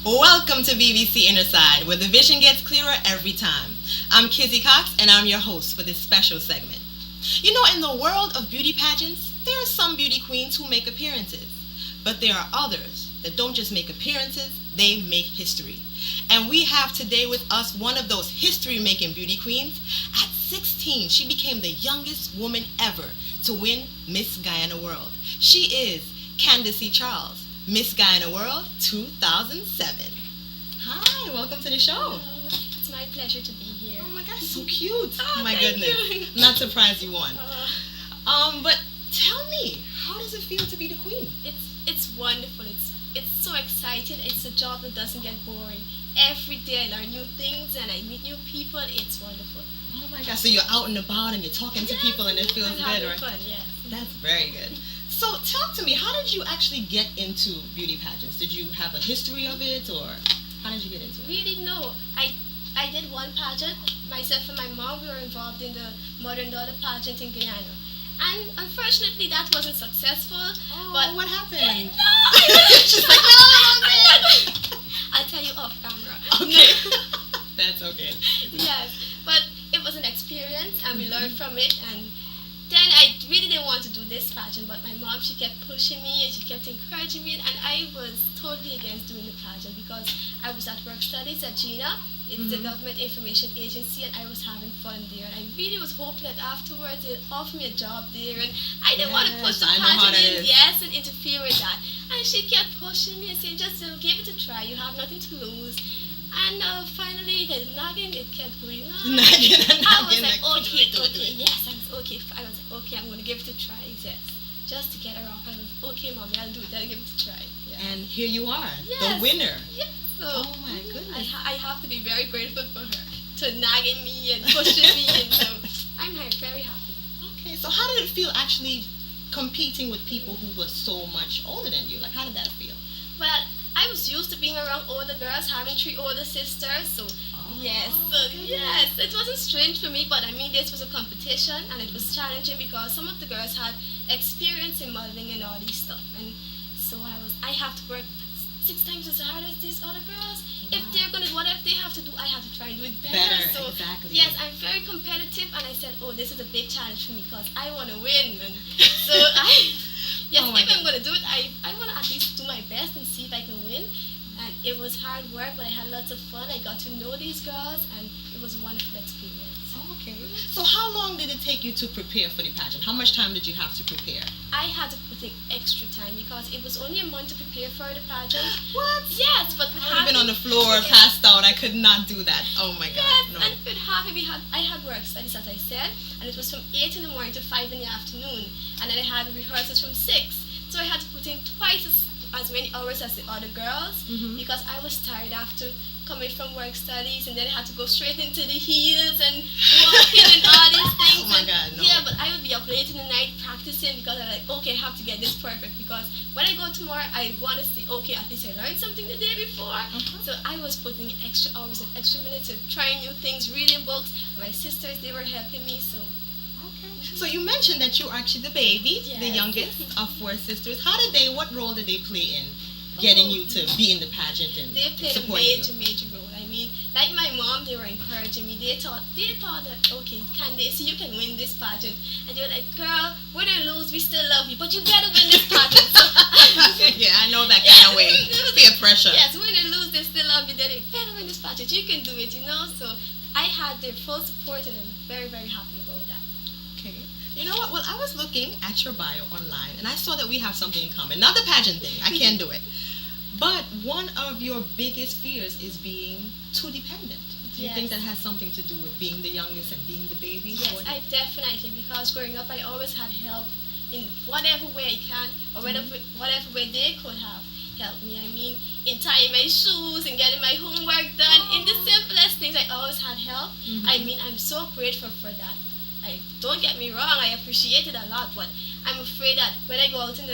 Welcome to BBC Inner Side, where the vision gets clearer every time. I'm Kizzy Cox, and I'm your host for this special segment. You know, in the world of beauty pageants, there are some beauty queens who make appearances, but there are others that don't just make appearances, they make history. And we have today with us one of those history-making beauty queens. At 16, she became the youngest woman ever to win Miss Guyana World. She is Candace Charles, Miss Guyana World 2007. Hi, welcome to the show. Hello. It's my pleasure to be here. Oh my gosh, so cute. Oh, my thank goodness. you. I'm not surprised you won. Uh, But tell me, how does it feel to be the queen? it's wonderful. It's so exciting. It's a job that doesn't get boring. Every day I learn new things and I meet new people. It's wonderful. Oh my gosh, so you're out and about and you're talking to people and it feels I'm good, having right? fun, yes. That's very good. So talk to me, how did you actually get into beauty pageants? Did you have a history of it, or how did you get into it? Really, no. I did one pageant. Myself and my mom, we were involved in the Mother and Daughter pageant in Guyana. And unfortunately, that wasn't successful. Oh, but what happened? No! She's like, no, I'll tell you off camera. okay. That's okay. Yes, but it was an experience and we learned from it, and then I really didn't want to do this pageant, but my mom, she kept pushing me and she kept encouraging me, and I was totally against doing the pageant because I was at work studies at Gina. It's the Government Information Agency, and I was having fun there, and I really was hoping that afterwards they'd offer me a job there, and I didn't want to push the I know how pageant that is. in, yes, and interfere with that. And she kept pushing me and saying, just give it a try, you have nothing to lose. And finally, the nagging, it kept going on. Nagging and I was nagging, like, like, okay, do it. yes, I was okay. I was like, okay, I'm going to give it a try, yes. Just to get her off. I was, okay, mommy, I'll do it. I'll give it a try. Yeah. And here you are, Yes. the winner. Yes. So, Oh my goodness. I have to be very grateful for her to nagging me and pushing me, and so I'm very happy. Okay, so how did it feel actually competing with people who were so much older than you? Like, how did that feel? Well, I was used to being around older girls, having 3 older sisters, so yes, it wasn't strange for me, but I mean, this was a competition and it was challenging because some of the girls had experience in modeling and all these stuff, and so I have to work 6 times as hard as these other girls. If they're gonna do whatever they have to do, I have to try and do it better. So exactly. yes, I'm very competitive, and I said, oh, this is a big challenge for me because I want to win, and so yes, Oh my if I'm gonna do it, I want to at least do my best and see if I can win. And it was hard work, but I had lots of fun. I got to know these girls, and it was a wonderful experience. Okay. So how long did it take you to prepare for the pageant? How much time did you have to prepare? I had to put in extra time because it was only a month to prepare for the pageant. What? Yes, but with I would have been on Harvey, the floor, passed out. I could not do that. Oh my God, yes, no. and with Harvey, I had work studies, as I said, and it was from 8 in the morning to 5 in the afternoon, and then I had rehearsals from 6. So I had to put in twice as many hours as the other girls because I was tired after coming from work studies, and then I had to go straight into the heels and walking and all these things. Oh my and God, no. Yeah, but I would be up late in the night practicing because I'm like, okay, I have to get this perfect because when I go tomorrow, I want to see, okay, at least I learned something the day before. So I was putting extra hours and extra minutes of trying new things, reading books. My sisters, they were helping me, so. Okay. So you mentioned that you're actually the baby, the Yes. youngest of 4 sisters. What role did they play in getting you to be in the pageant and They played a supporting you? major role. I mean, like my mom, they were encouraging me. They thought that, okay, Candace, you can win this pageant. And they were like, girl, win or lose, we still love you, but you better win this pageant. So, Yeah, I know that kind of way. Peer pressure. yes, win or lose, they still love you. They better win this pageant. You can do it, you know. So I had their full support, and I'm very, very happy about that. Okay. You know what? Well, I was looking at your bio online, and I saw that we have something in common. Not the pageant thing. I can't do it. But one of your biggest fears is being too dependent. Do you Yes. think that has something to do with being the youngest and being the baby? Yes, I definitely, because growing up, I always had help in whatever way I can, or whatever way they could have helped me. I mean, in tying my shoes and getting my homework done, in the simplest things, I always had help. I mean, I'm so grateful for that. Don't get me wrong, I appreciate it a lot, but I'm afraid that when I go out in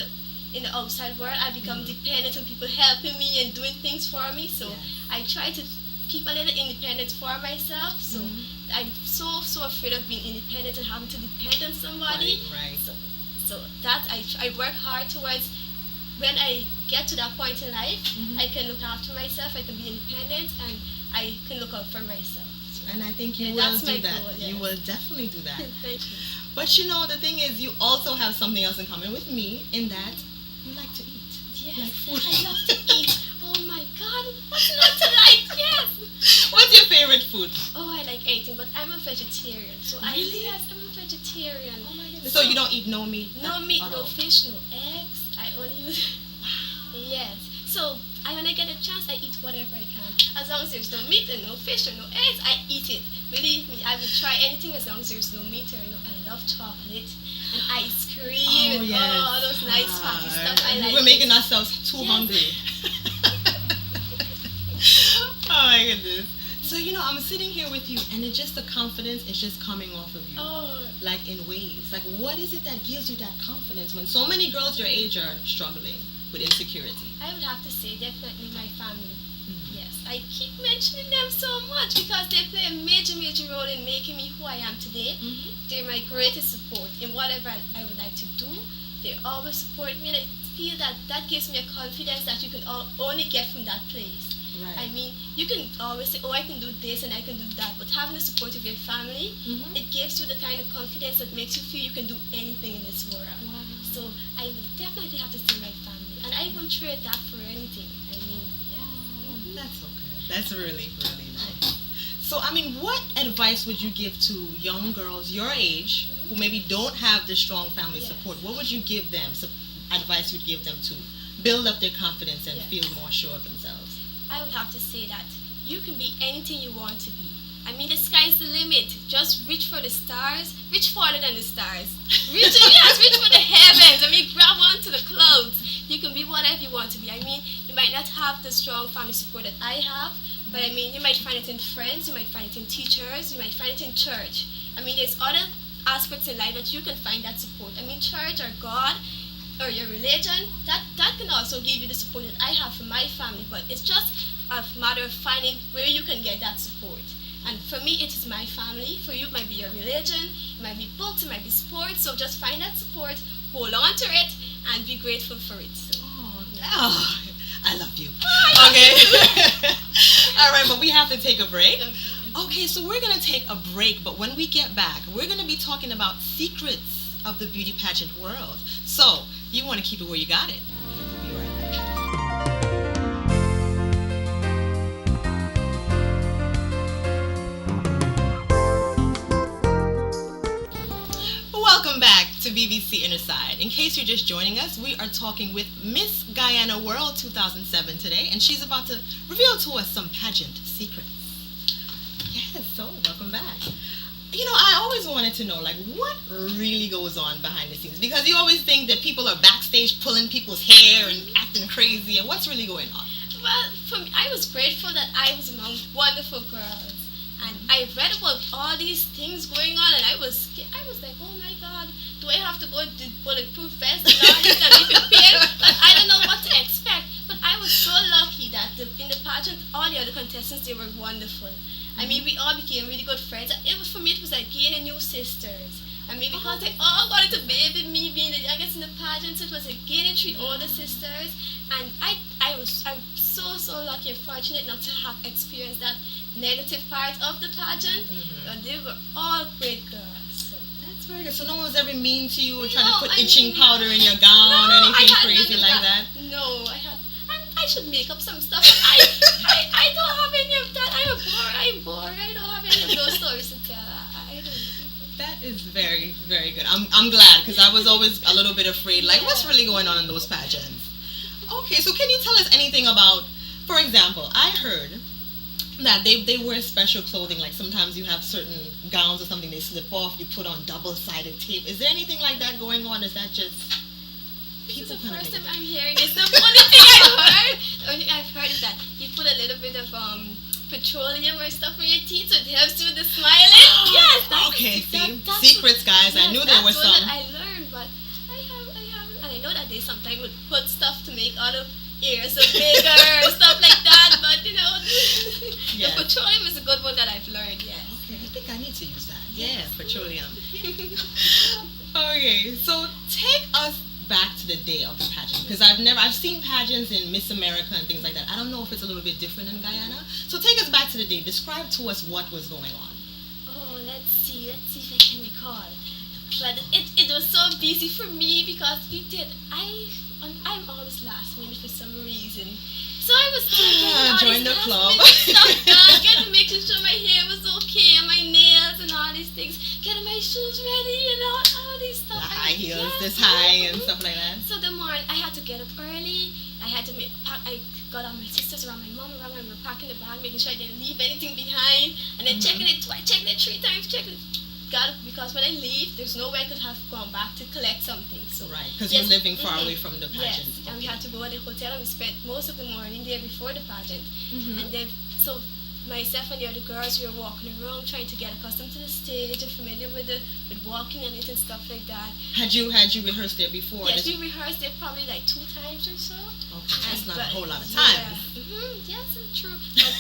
the outside world, I become dependent on people helping me and doing things for me. So Yes. I try to keep a little independence for myself. So I'm so afraid of being independent and having to depend on somebody. Right. So that I work hard towards when I get to that point in life, I can look after myself, I can be independent, and I can look out for myself. And I think you will do that. Goal, yes. You will definitely do that. Thank you. But you know, the thing is, you also have something else in common with me in that you like to eat. Yes, like food. I love to eat. Oh my God, what's not to like? Yes. What's your favorite food? Oh, I like anything, but I'm a vegetarian. So really? Yes, I'm a vegetarian. Oh my goodness. So you don't eat no meat? No meat, no fish, no eggs. I only use. Yes. So when I get a chance, I eat whatever I can. As long as there's no meat and no fish or no eggs, I eat it. Believe me, I would try anything as long as there's no meat or no. I love chocolate and ice cream and all those nice fatty stuff. I like. We're making ourselves too hungry. Oh my goodness. So, you know, I'm sitting here with you, and it's just the confidence is just coming off of you. Oh. Like in waves. Like, what is it that gives you that confidence when so many girls your age are struggling with insecurity? I would have to say definitely my family. Yes, I keep mentioning them so much because they play a major role in making me who I am today. They're my greatest support in whatever I would like to do. They always support me, and I feel that gives me a confidence that you can only get from that place. Right. I mean, you can always say, oh, I can do this and I can do that, but having the support of your family, it gives you the kind of confidence that makes you feel you can do anything in this world. Wow. So I would definitely have to say my family, and I won't trade that for anything. I mean, that's okay. That's really, really nice. So, I mean, what advice would you give to young girls your age who maybe don't have the strong family support? What would you give them? Advice would give them to build up their confidence and feel more sure of themselves? I would have to say that you can be anything you want to be. I mean, the sky's the limit. Just reach for the stars. Reach farther than the stars. Reach for the heavens. I mean, grab onto the clouds. You can be whatever you want to be. I mean, you might not have the strong family support that I have, but I mean, you might find it in friends, you might find it in teachers, you might find it in church. I mean, there's other aspects in life that you can find that support. I mean, church or God or your religion, that can also give you the support that I have from my family, but it's just a matter of finding where you can get that support. And for me, it is my family. For you, it might be your religion, it might be books, it might be sports. So just find that support, hold on to it, and be grateful for it. So, I love you. Okay. All right, but we have to take a break. Okay, so we're going to take a break, but when we get back, we're going to be talking about secrets of the beauty pageant world. So you want to keep it where you got it. We'll be right back. Welcome back to BBC Inner Side. In case you're just joining us, we are talking with Miss Guyana World 2007 today, and she's about to reveal to us some pageant secrets. Yes, so welcome back. You know, I always wanted to know, like, what really goes on behind the scenes? Because you always think that people are backstage pulling people's hair and acting crazy, and what's really going on? Well, for me, I was grateful that I was among wonderful girls. And I read about all these things going on, and I was like, oh my God, do I have to go to the bulletproof vest and all this and be prepared? But I don't know what to expect. But I was so lucky that in the pageant, all the other contestants, they were wonderful. I mean, we all became really good friends. For me, it was like gaining new sisters. I mean, because they all wanted to be with me, being the youngest in the pageant, so it was like gaining 3 older sisters. And I'm so lucky and fortunate not to have experienced that negative part of the pageant. And they were all great girls. So. That's very good. So no one was ever mean to you or trying to put itching powder in your gown or anything crazy like that? No, I should make up some stuff. I don't have any of that. I'm bored. I don't have any of those stories to tell. I don't. That is very, very good. I'm glad, because I was always a little bit afraid, like, what's really going on in those pageants? Okay, so can you tell us anything about, for example, I heard that they wear special clothing, like sometimes you have certain gowns or something, they slip off, you put on double-sided tape. Is there anything like that going on? Is that just people This is the kind of first time I'm hearing this. The only thing I've heard is that you put a little bit of petroleum or stuff on your teeth, so it helps you with the smiling. Yes. Okay. That's secrets, guys. Yes, I knew there was some. That I learned, but I haven't. And I know that they sometimes would put stuff to make other ears so bigger or stuff like that. But you know, the petroleum is a good one that I've learned. Yes. Okay. I think I need to use that. Yeah, petroleum. Okay. So take us back to the day of the pageant, because I've seen pageants in Miss America and things like that. I don't know if it's a little bit different in Guyana. So take us back to the day. Describe to us what was going on. Oh, let's see if I can recall. But it was so busy for me because I'm always last minute for some reason. So I was join the club. Stuff done, making sure my hair was okay and my nails and all these things, getting my shoes ready and all these stuff. The high heels, this high and stuff like that. So the morning I had to get up early. I had to I got all my sisters around, my mom around, and we were packing the bag, making sure I didn't leave anything behind, and then checking it 3 times, because when I leave, there's no way I could have gone back to collect something. So right, because you're living far away from the pageant. Yes, and we had to go at the hotel, and we spent most of the morning there before the pageant. And then, so myself and the other girls, we were walking around trying to get accustomed to the stage and familiar with walking on it and stuff like that. Had you rehearsed there before? Yes, we rehearsed there probably like 2 times or so. Okay, that's not a whole lot of time. Yes, it's true. But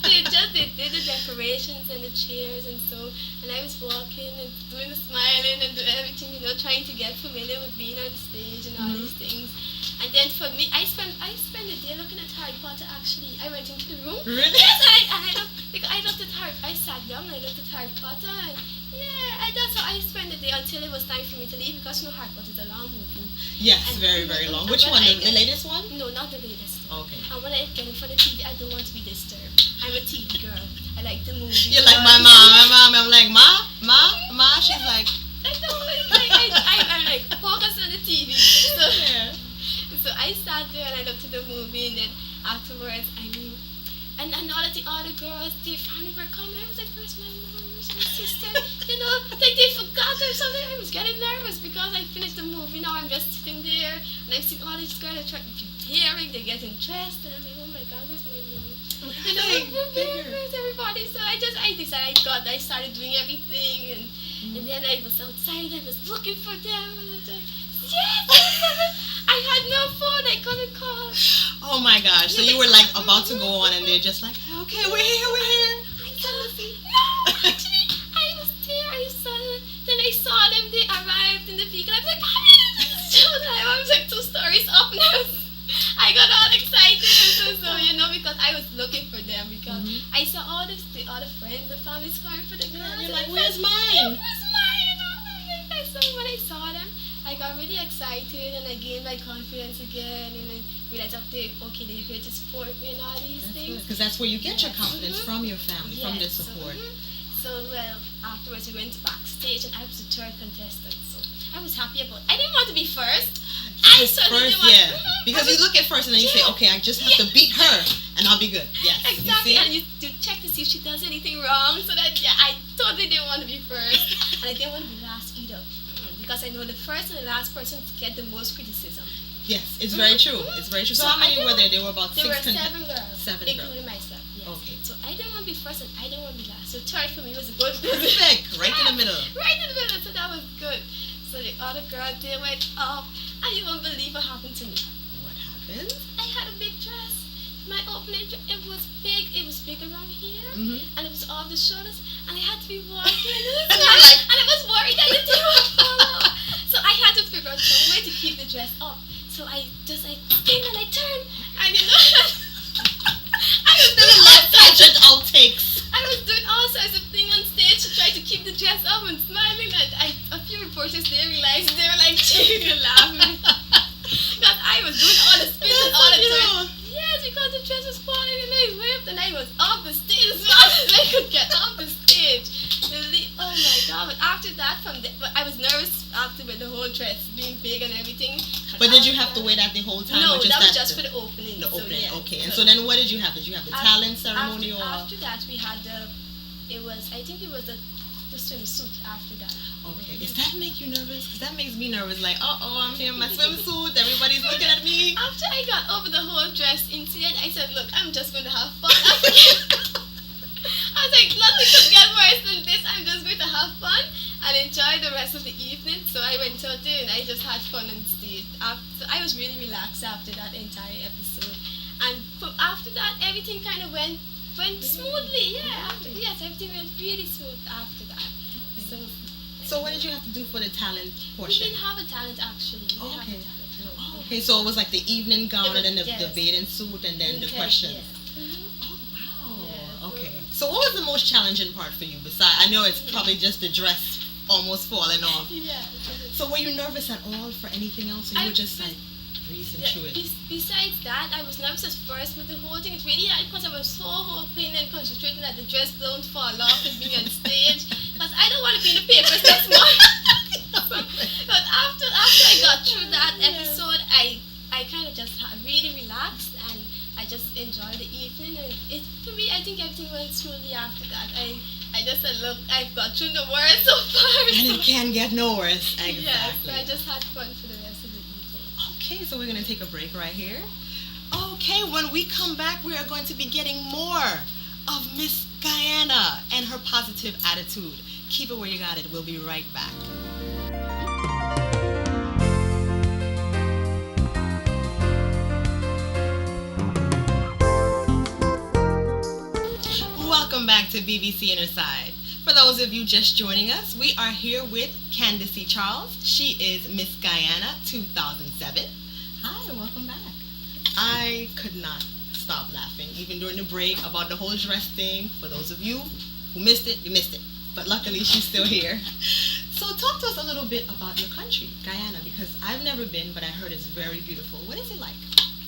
they did the decorations and the chairs and so, and I was walking and doing the smiling and everything, trying to get familiar with being on the stage and all these things. And then for me, I spent the day looking at Harry Potter. Actually, I went into the room. Really? Yes, I looked at Harry. I sat down and I looked at Harry Potter, and that's how I spent the day until it was time for me to leave, because Harry Potter is a long movie. Yes, and very, very long. Which one? The latest one? No, not the latest one. Okay. And when I get in front of TV, I don't want to be disturbed. I'm a TV girl. I like the movie. You're like my mom. I'm like, Ma. She's like, I don't I'm like focused on the TV. So, yeah. So I sat there and I looked at the movie, and then afterwards I knew. And all of the other girls, they finally were coming. I was like, where's my mom? Where's my sister? Like they forgot or something. I was getting nervous because I finished the movie. Now I'm just sitting there and I'm seeing all these girls preparing, they're getting dressed, and I'm like, oh my God, where's my mom? Where's everybody? So I decided I started doing everything, and then I was outside, I was looking for them, and I was like, yes! I had no phone, I couldn't call. Oh my gosh, so you were like about to go on, and they're just like, okay, we're here. No, actually, I was there, then I saw them, they arrived in the vehicle, I was like, I was like 2 stories up now. I got all excited, so because I was looking for them, because I saw all the other friends and families coming for the girls. You're like, where's mine? Where's mine? And all that. So when I saw them, I got really excited, and I gained my confidence again, and then realized they're here to support me and all these things. Because that's where you get your confidence, from your family, from their support. So afterwards we went backstage, and I was the 3rd contestant, so I was happy about it. I didn't want to be first. I certainly first, because you look at first and then you say, okay, I just have to beat her and I'll be good. Yes. Exactly. And you check to see if she does anything wrong, so that I totally didn't want to be first, and I didn't want to be last either, because I know the first and the last person get the most criticism. Yes, it's very true. It's very true. So how many were there? There were about 6 There were 7 girls. 7 including girls. myself. Yes. Okay. So I didn't want to be first and I didn't want to be last. So 3rd for me was a good. Perfect. Right in the middle. Right in the middle. So that was good. So the other girl, they went up, and you won't believe what happened to me. What happened? I had a big dress. My opening dress, it was big. It was big around here, and it was off the shoulders, and I had to be walking, and I was worried that the thing would fall off. So I had to figure out some way to keep the dress up. So I just spin and I turn, and I was doing outtakes. I was doing all sorts of things on stage to try to keep the dress up and smiling. And a few reporters, they realized, they were like cheering and laughing. Because I was doing all the spins and all the turns. Yes, because the dress was falling, and I whipped, and I was off the stage as fast as I could get off the stage. Oh my God. But after that, but I was nervous after with the whole dress being big and everything. But did you have to wait that the whole time? No, or that was just for the opening. The opening, yeah. okay. And so then what did you have? Did you have the talent ceremony? After that, we had I think it was the swimsuit after that. Okay. Does that make you nervous? Because that makes me nervous. Like, I'm here in my swimsuit. Everybody's looking at me. After I got over the whole dress incident, I said, look, I'm just going to have fun. I was like, nothing could get worse than this. I'm just going to have fun and enjoy the rest of the evening. So I went out there and I just had fun on stage. So I was really relaxed after that entire episode. And after that, everything kind of went smoothly. Yeah, yes, everything went really smooth after that. So So what did you have to do for the talent We portion? didn't have a talent actually. We didn't have Okay. a talent. No. Okay, so it was like the evening gown and then the Yes. bathing suit and then the Okay, questions. yes. Oh wow. Yeah, Okay. So what was the most challenging part for you? Besides, I know it's probably just the dress almost falling off. Yeah. So were you nervous at all for anything else, or you were just like breezing through it? Besides that, I was nervous at first with the whole thing. It's really hard because I was so hoping and concentrating that the dress don't fall off with me on stage. Because I don't want to be in the papers next month. But after I got through that episode, I kind of just really relaxed and I just enjoyed the evening. And for me, I think everything went smoothly after that. I just said, look, I've got through the worst so far. And it can get no worse. Exactly. Yeah, so I just had fun for the rest of the evening. Okay, so we're going to take a break right here. Okay, when we come back, we are going to be getting more of Miss Guyana and her positive attitude. Keep it where you got it. We'll be right back. Welcome back to BBC Innerside. For those of you just joining us, we are here with Candace Charles. She is Miss Guyana 2007. Hi, welcome back. I could not stop laughing, even during the break, about the whole dress thing. For those of you who missed it, you missed it. But luckily, she's still here. So talk to us a little bit about your country, Guyana, because I've never been, but I heard it's very beautiful. What is it like?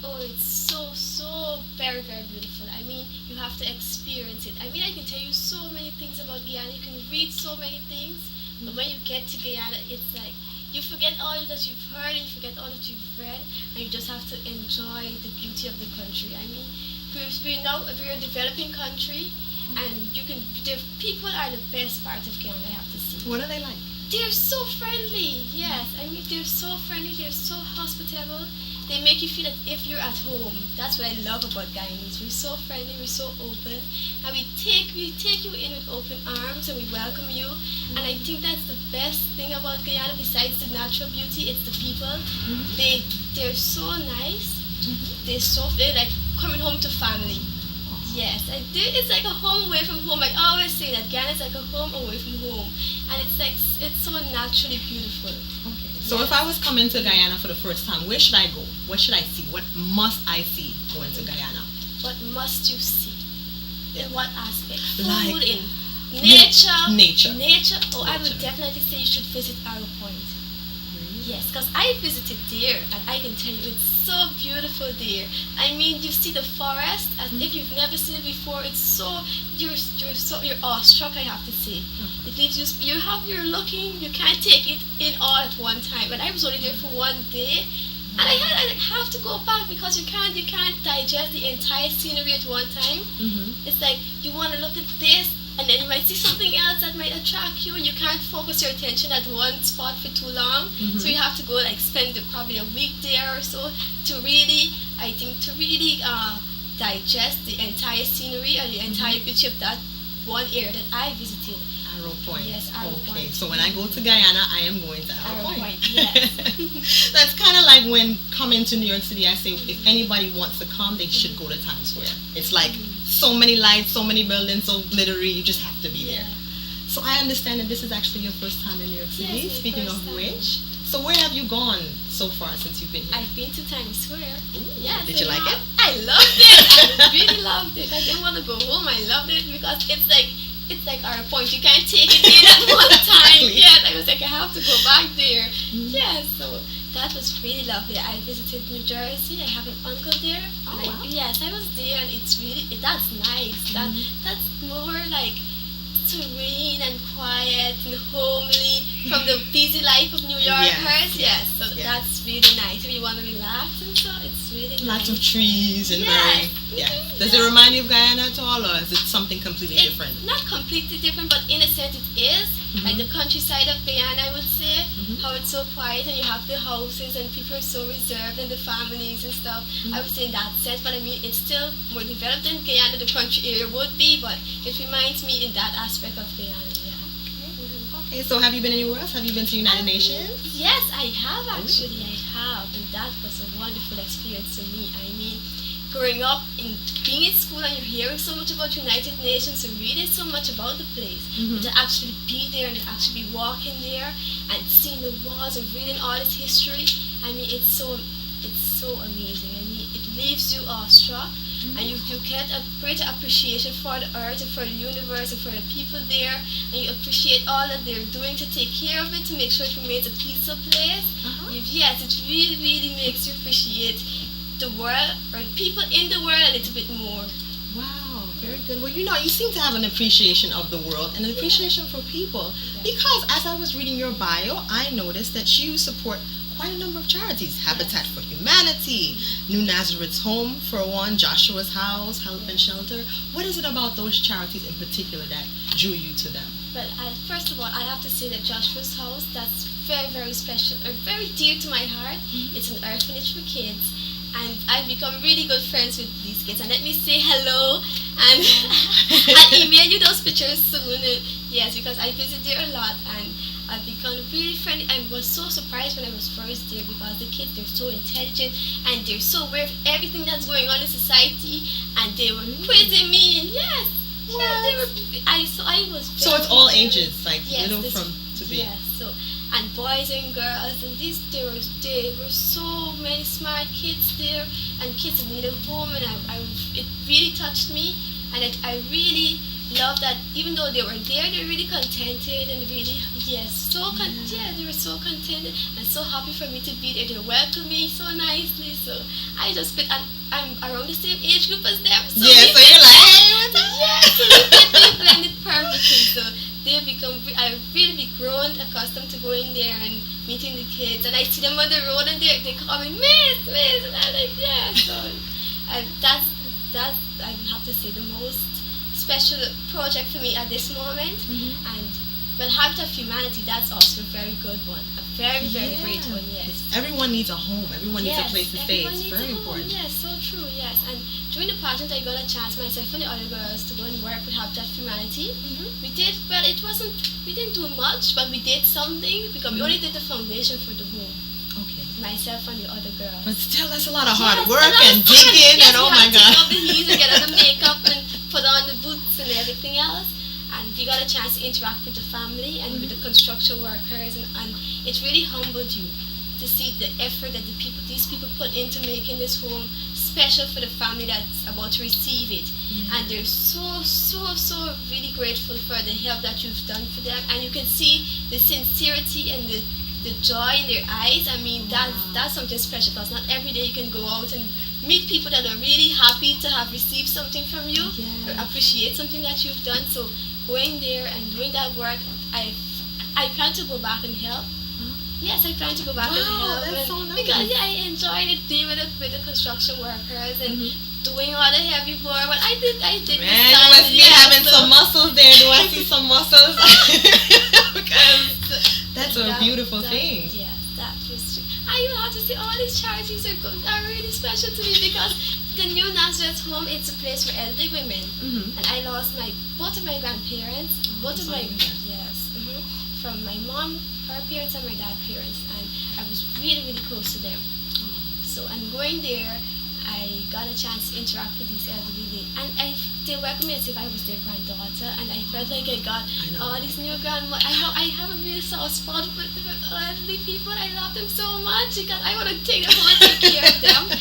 Oh, it's so very, very beautiful. I mean, you have to experience it. I mean, I can tell you so many things about Guyana. You can read so many things. But when you get to Guyana, it's like you forget all that you've heard and you forget all that you've read. And you just have to enjoy the beauty of the country. I mean, we're a developing country. And the people are the best part of Guyana, I have to say. What are they like? They're so friendly. Yes, I mean, they're so friendly. They're so hospitable. They make you feel as if you're at home. That's what I love about Guyanese. We're so friendly, we're so open, and we take you in with open arms and we welcome you. And I think that's the best thing about Guyana. Besides the natural beauty, it's the people. They're so nice. They're like coming home to family. Yes, it's like a home away from home. I always say that Guyana is like a home away from home, and it's so naturally beautiful. Okay. So if I was coming to Guyana for the first time, where should I go? What should I see? What must I see going to Guyana? What must you see? Yeah. In what aspect? Like Food, in nature. Nature. Oh, I would definitely say you should visit Arrow Point. Yes, because I visited there and I can tell you it's so beautiful there. I mean, you see the forest as if you've never seen it before. It's so you're awestruck, I have to say. It leaves you're looking, you can't take it in all at one time. But I was only there for one day, and I have to go back because you can't digest the entire scenery at one time. It's like you want to look at this, and then you might see something else that might attract you, and you can't focus your attention at one spot for too long. So you have to go spend probably a week there or so to really digest the entire scenery or the entire beauty of that one area that I visited. Arrow Point. Yes, Arrow Okay, Point. so when I go to Guyana, I am going to Arrow Point. Yes. That's kind of like when coming to New York City, I say if anybody wants to come, they should go to Times Square. It's like so many lights, so many buildings, so glittery, you just have to be there. So I understand that this is actually your first time in New York City, Yes, my speaking of first time. which. So where have you gone so far since you've been here? I've been to Times Square. Ooh, Yes, did you like it? I loved it. I really loved it. I didn't want to go home. I loved it because it's like our point. You can't take it in at one time. Exactly. Yes, I was like, I have to go back there. Yes, so that was really lovely. I visited New Jersey. I have an uncle there. Oh, And wow. yes, I was there, and that's nice. That's more like serene and quiet and homely from the busy life of New Yorkers. Yes, so that's really nice. If you want to relax and so, it's really Lots nice. of trees and Yes. Does it remind you of Guyana at all, or is it something completely It's different? not completely different, but in a sense it is. Like the countryside of Guyana, I would say, how it's so quiet and you have the houses and people are so reserved and the families and stuff. I would say in that sense, but I mean, it's still more developed than Guyana, the country area would be, but it reminds me in that aspect of Guyana, yeah. Okay, so have you been anywhere else? Have you been to United Nations? Yes, I have actually, I have. And that was a wonderful experience for me. I mean, growing up in being in school and you're hearing so much about United Nations and reading so much about the place, but to actually be there and actually be walking there and seeing the walls and reading all its history, I mean, it's so amazing. I mean, it leaves you awestruck, and you get a greater appreciation for the earth and for the universe and for the people there, and you appreciate all that they're doing to take care of it, to make sure it remains a peaceful place. Yes, it really, really makes you appreciate the world or the people in the world a little bit more. Wow, very good. Well, you seem to have an appreciation of the world and an appreciation for people, because as I was reading your bio, I noticed that you support quite a number of charities. Habitat for Humanity, New Nazareth's Home for one, Joshua's House, Help and Shelter. What is it about those charities in particular that drew you to them? Well, first of all, I have to say that Joshua's House, that's very, very special, or very dear to my heart. It's an orphanage for kids, and I've become really good friends with these kids. And let me say hello, and I'll email you those pictures soon. Yes, because I visit there a lot, and I've become really friendly. I was so surprised when I was first there, because the kids, they're so intelligent and they're so aware of everything that's going on in society, and they were quizzing me, and yes, they were. I was. So it's all ages, like little from to big. Yes, and boys and girls, and there were so many smart kids there, and kids that needed a home, and it really touched me, and I really love that even though they were there, they were really contented and really, they were so contented and so happy for me to be there. They welcomed me so nicely, so I just fit, and I'm around the same age group as them. So so you're like, hey, what's up? Yeah, so they blended perfectly. So I've really grown accustomed to going there and meeting the kids, and I see them on the road, and they call me Miss, and I'm like, yeah. So that's I have to say the most special project for me at this moment. But Habitat for Humanity, that's also a very good one, a very, very great one. Yes, everyone needs a home, everyone needs a place to stay. It's very important. Yes, so true. Yes, and during the pageant I got a chance, myself and the other girls, to go and work with Habitat for Humanity. We didn't do much, but we did something, because we only did the foundation for the home. Okay. Myself and the other girls. But still, that's a lot of hard work and digging, and oh my God. Take off the heels and get on the makeup and put on the boots and everything else. And we got a chance to interact with the family and with the construction workers, and it really humbled you to see the effort that these people put into making this home special for the family that's about to receive it. And they're so really grateful for the help that you've done for them, and you can see the sincerity and the joy in their eyes. I mean, that's something special, because not every day you can go out and meet people that are really happy to have received something from you or appreciate something that you've done. So going there and doing that work, I plan to go back and help. Yes, I plan to go back and help. That's so nice. Because I enjoyed it, being with the construction workers and doing all the heavy work. But I did. Man, you must be having some muscles there. Do I see some muscles? Because that's a beautiful thing. Yes, that was true. I even have to say, all these charities are really special to me, because the New Nazareth's Home, it's a place for elderly women, and I lost both of my grandparents, from my mom, her parents, and my dad's parents, and I was really, really close to them. So, and going there, I got a chance to interact with these elderly ladies, and they welcomed me as if I was their granddaughter, and I felt like I got all these new grandma. I have a real soft spot for elderly people. I love them so much, because I want to take care of them.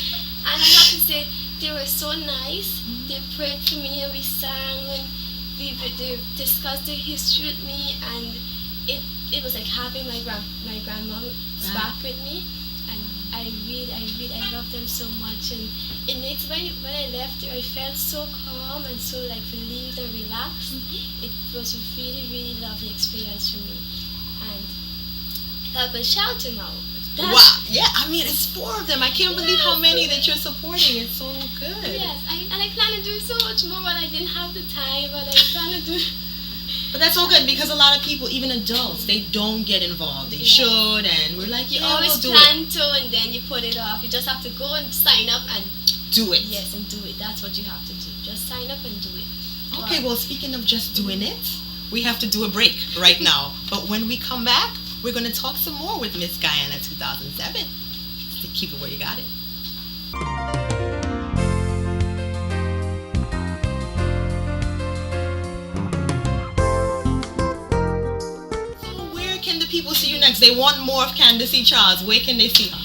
And I have to say, they were so nice. They prayed for me, and we sang, and they discussed their history with me, and it was like having my grandmom back with me. And I love them so much, and it makes, when I left there, I felt so calm and so like relieved and relaxed. It was a really, really lovely experience for me. And Help and Shelter now. Wow, yeah, I mean, it's 4 of them. I can't believe how many that you're supporting. It's so good. Yes, and I plan to do so much more, but I didn't have the time, but I plan to do. But that's so good, because a lot of people, even adults, they don't get involved. They should, and we're like, you always plan to, and then you put it off. You just have to go and sign up and do it. Yes, and do it. That's what you have to do. Just sign up and do it. Okay, well, speaking of just doing it, we have to do a break right now. But when we come back, we're going to talk some more with Miss Guyana 2007. So keep it where you got it. people see you next? They want more of Candace Charles. Where can they see her?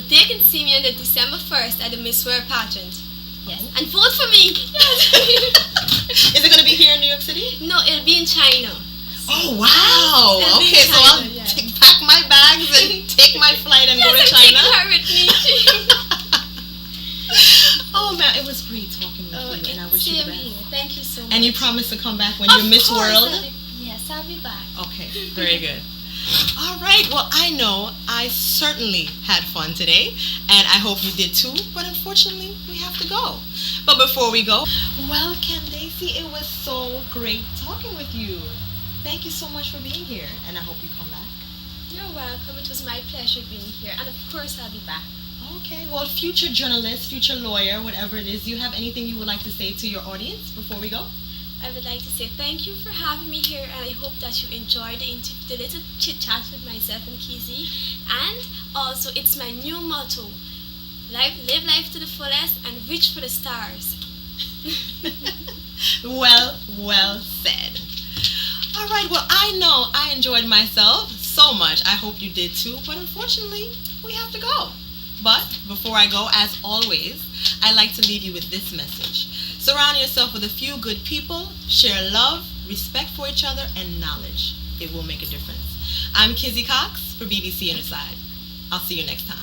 They can see me on the December 1st at the Miss World pageant. Yes. And vote for me. Is it going to be here in New York City? No, it'll be in China. Oh, wow. It'll be Okay, in so China, I'll yeah. pack my bags and take my flight and go to China. Yes, I'm taking her with me. Oh, man, it was great talking with you, and I wish you the best. Here. Thank you so much. And you promise to come back when you're Miss World? Yes, I'll be back. Okay, very good. All right, well, I know I certainly had fun today, and I hope you did too, but unfortunately, we have to go. But before we go, well, Candace, it was so great talking with you. Thank you so much for being here, and I hope you come back. You're welcome. It was my pleasure being here, and of course, I'll be back. Okay, well, future journalist, future lawyer, whatever it is, do you have anything you would like to say to your audience before we go? I would like to say thank you for having me here, and I hope that you enjoyed the little chit-chat with myself and Kizzy. And also, it's my new motto: live life to the fullest and reach for the stars. Well said. All right, well, I know I enjoyed myself so much. I hope you did too, but unfortunately, we have to go. But before I go, as always, I like to leave you with this message. Surround yourself with a few good people, share love, respect for each other, and knowledge. It will make a difference. I'm Kizzy Cox for BBC Inside. I'll see you next time.